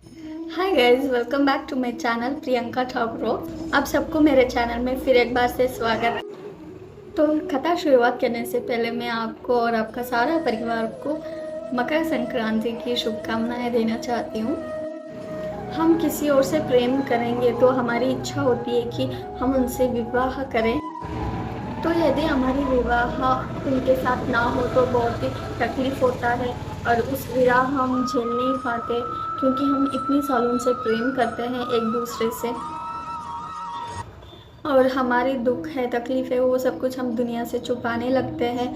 Hi guys, welcome back to my channel Priyanka Thakur. आप सबको मेरे चैनल में फिर एक बार से स्वागत। तो कथा शुरुआत करने से पहले मैं आपको और आपका सारा परिवार को मकर संक्रांति की शुभकामनाएं देना चाहती हूँ। हम किसी और से प्रेम करेंगे तो हमारी इच्छा होती है कि हम उनसे विवाह करें। तो यदि हमारी विवाह उनके साथ ना हो तो बहुत ही तकलीफ होता है और उस विरह हम झेल नहीं पाते, क्योंकि हम इतने सालों से प्रेम करते हैं एक दूसरे से। और हमारी दुख है, तकलीफ है, वो सब कुछ हम दुनिया से छुपाने लगते हैं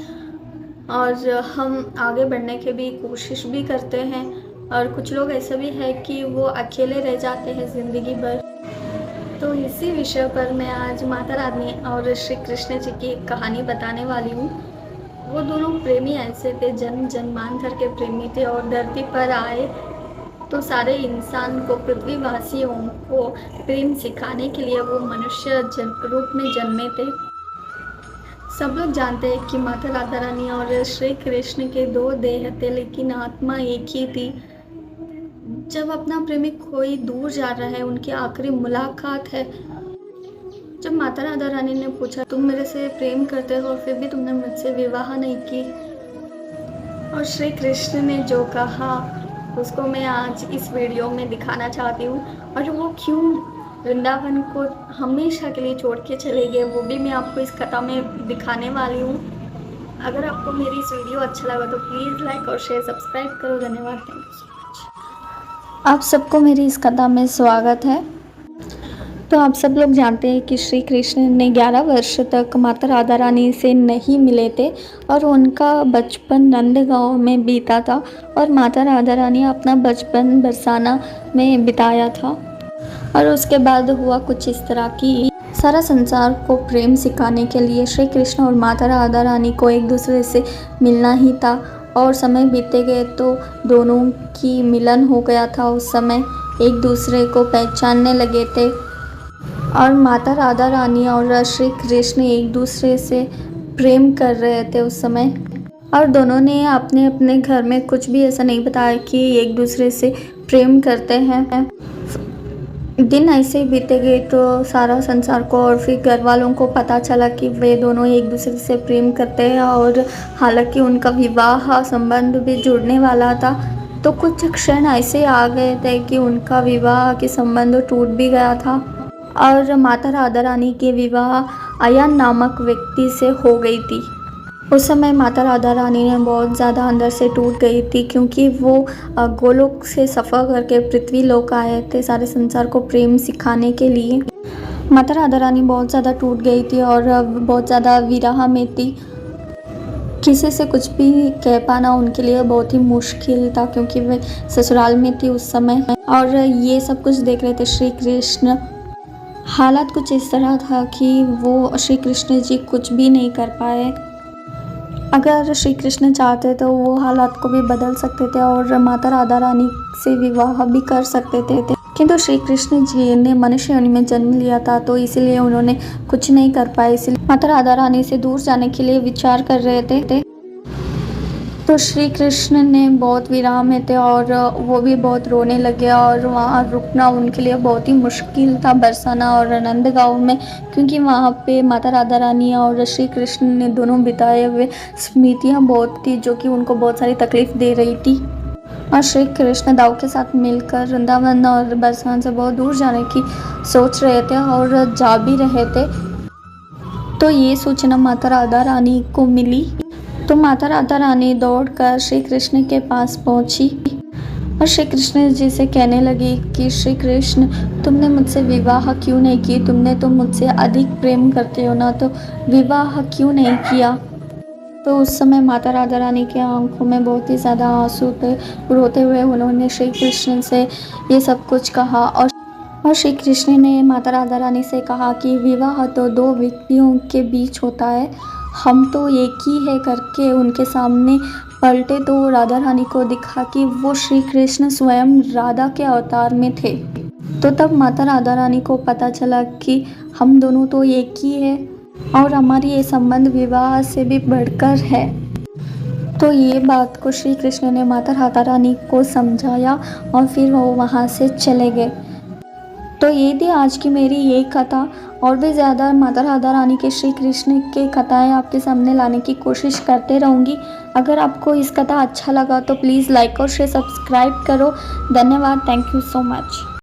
और हम आगे बढ़ने की भी कोशिश भी करते हैं। और कुछ लोग ऐसे भी है कि वो अकेले रह जाते हैं ज़िंदगी भर। तो इसी विषय पर मैं आज माता रानी और श्री कृष्ण जी की एक कहानी बताने वाली हूँ। वो दोनों प्रेमी ऐसे थे, जन्म जन्मांतर के प्रेमी थे और धरती पर आए तो सारे इंसान को, पृथ्वीवासियों को प्रेम सिखाने के लिए वो मनुष्य रूप में जन्मे थे। सब लोग जानते हैं कि माता राधा रानी और श्री कृष्ण के दो देह थे, लेकिन आत्मा एक ही थी। जब अपना प्रेमी कोई दूर जा रहा है, उनकी आखिरी मुलाकात है। जब माता राधा रानी ने पूछा, तुम मेरे से प्रेम करते हो फिर भी तुमने मुझसे विवाह नहीं की, और श्री कृष्ण ने जो कहा उसको मैं आज इस वीडियो में दिखाना चाहती हूँ। और वो क्यों वृंदावन को हमेशा के लिए छोड़ के चले गए, वो भी मैं आपको इस कथा में दिखाने वाली हूँ। अगर आपको मेरी इस वीडियो अच्छा लगा तो प्लीज़ लाइक और शेयर सब्सक्राइब करो। धन्यवाद। Thank you so much. आप सबको मेरी इस कथा में स्वागत है। तो आप सब लोग जानते हैं कि श्री कृष्ण ने 11 वर्ष तक माता राधा रानी से नहीं मिले थे और उनका बचपन नंदगांव में बीता था और माता राधा रानी अपना बचपन बरसाना में बिताया था। और उसके बाद हुआ कुछ इस तरह की, सारा संसार को प्रेम सिखाने के लिए श्री कृष्ण और माता राधा रानी को एक दूसरे से मिलना ही था। और समय बीते गए तो दोनों की मिलन हो गया था। उस समय एक दूसरे को पहचानने लगे थे और माता राधा रानी और श्री कृष्ण एक दूसरे से प्रेम कर रहे थे उस समय। और दोनों ने अपने अपने घर में कुछ भी ऐसा नहीं बताया कि एक दूसरे से प्रेम करते हैं। दिन ऐसे ही बीते गए तो सारा संसार को और फिर घर वालों को पता चला कि वे दोनों एक दूसरे से प्रेम करते हैं। और हालांकि उनका विवाह संबंध भी जुड़ने वाला था, तो कुछ क्षण ऐसे आ गए थे कि उनका विवाह के संबंध टूट भी गया था। और माता राधा रानी के विवाह अयान नामक व्यक्ति से हो गई थी। उस समय माता राधा रानी ने बहुत ज़्यादा अंदर से टूट गई थी, क्योंकि वो गोलोक से सफ़र करके पृथ्वी लोक आए थे सारे संसार को प्रेम सिखाने के लिए। माता राधा रानी बहुत ज़्यादा टूट गई थी और बहुत ज़्यादा विरह में थी। किसी से कुछ भी कह पाना उनके लिए बहुत ही मुश्किल था, क्योंकि वे ससुराल में थी उस समय और ये सब कुछ देख रहे थे श्री कृष्ण। हालात कुछ इस तरह था कि वो श्री कृष्ण जी कुछ भी नहीं कर पाए। अगर श्री कृष्ण चाहते तो वो हालात को भी बदल सकते थे और माता राधा रानी से विवाह भी कर सकते थे, किंतु श्री कृष्ण जी ने मनुष्य योनि में जन्म लिया था, तो इसीलिए उन्होंने कुछ नहीं कर पाए। इसलिए माता राधा रानी से दूर जाने के लिए विचार कर रहे थे। तो श्री कृष्ण ने बहुत विरह में थे और वो भी बहुत रोने लगे और वहाँ रुकना उनके लिए बहुत ही मुश्किल था, बरसाना और नंदगांव में, क्योंकि वहाँ पे माता राधा रानी और श्री कृष्ण ने दोनों बिताए हुए स्मृतियाँ बहुत थी, जो कि उनको बहुत सारी तकलीफ दे रही थी। और श्री कृष्ण दाऊ के साथ मिलकर वृंदावन और बरसान से बहुत दूर जाने की सोच रहे थे और जा भी रहे थे। तो ये सूचना माता राधा रानी को मिली, तो माता राधा रानी दौड़कर श्री कृष्ण के पास पहुंची और श्री कृष्ण जी से कहने लगी कि श्री कृष्ण, तुमने मुझसे विवाह क्यों नहीं की? तुमने तो मुझसे अधिक प्रेम करते हो ना, तो विवाह क्यों नहीं किया? तो उस समय माता राधा रानी की आंखों में बहुत ही ज़्यादा आंसू थे। रोते हुए उन्होंने श्री कृष्ण से ये सब कुछ कहा और श्री कृष्ण ने माता राधा रानी से कहा कि विवाह तो दो व्यक्तियों के बीच होता है, हम तो एक ही है करके उनके सामने पलटे तो राधा रानी को दिखा कि वो श्री कृष्ण स्वयं राधा के अवतार में थे। तो तब माता राधा रानी को पता चला कि हम दोनों तो एक ही है और हमारी ये संबंध विवाह से भी बढ़कर है। तो ये बात को श्री कृष्ण ने माता राधा रानी को समझाया और फिर वो वहाँ से चले गए। तो ये थी आज की मेरी ये कथा। और भी ज़्यादा माता राधा रानी के श्री कृष्ण के कथाएं आपके सामने लाने की कोशिश करते रहूँगी। अगर आपको इस कथा अच्छा लगा तो प्लीज़ लाइक और शेयर सब्सक्राइब करो। धन्यवाद। Thank you so much.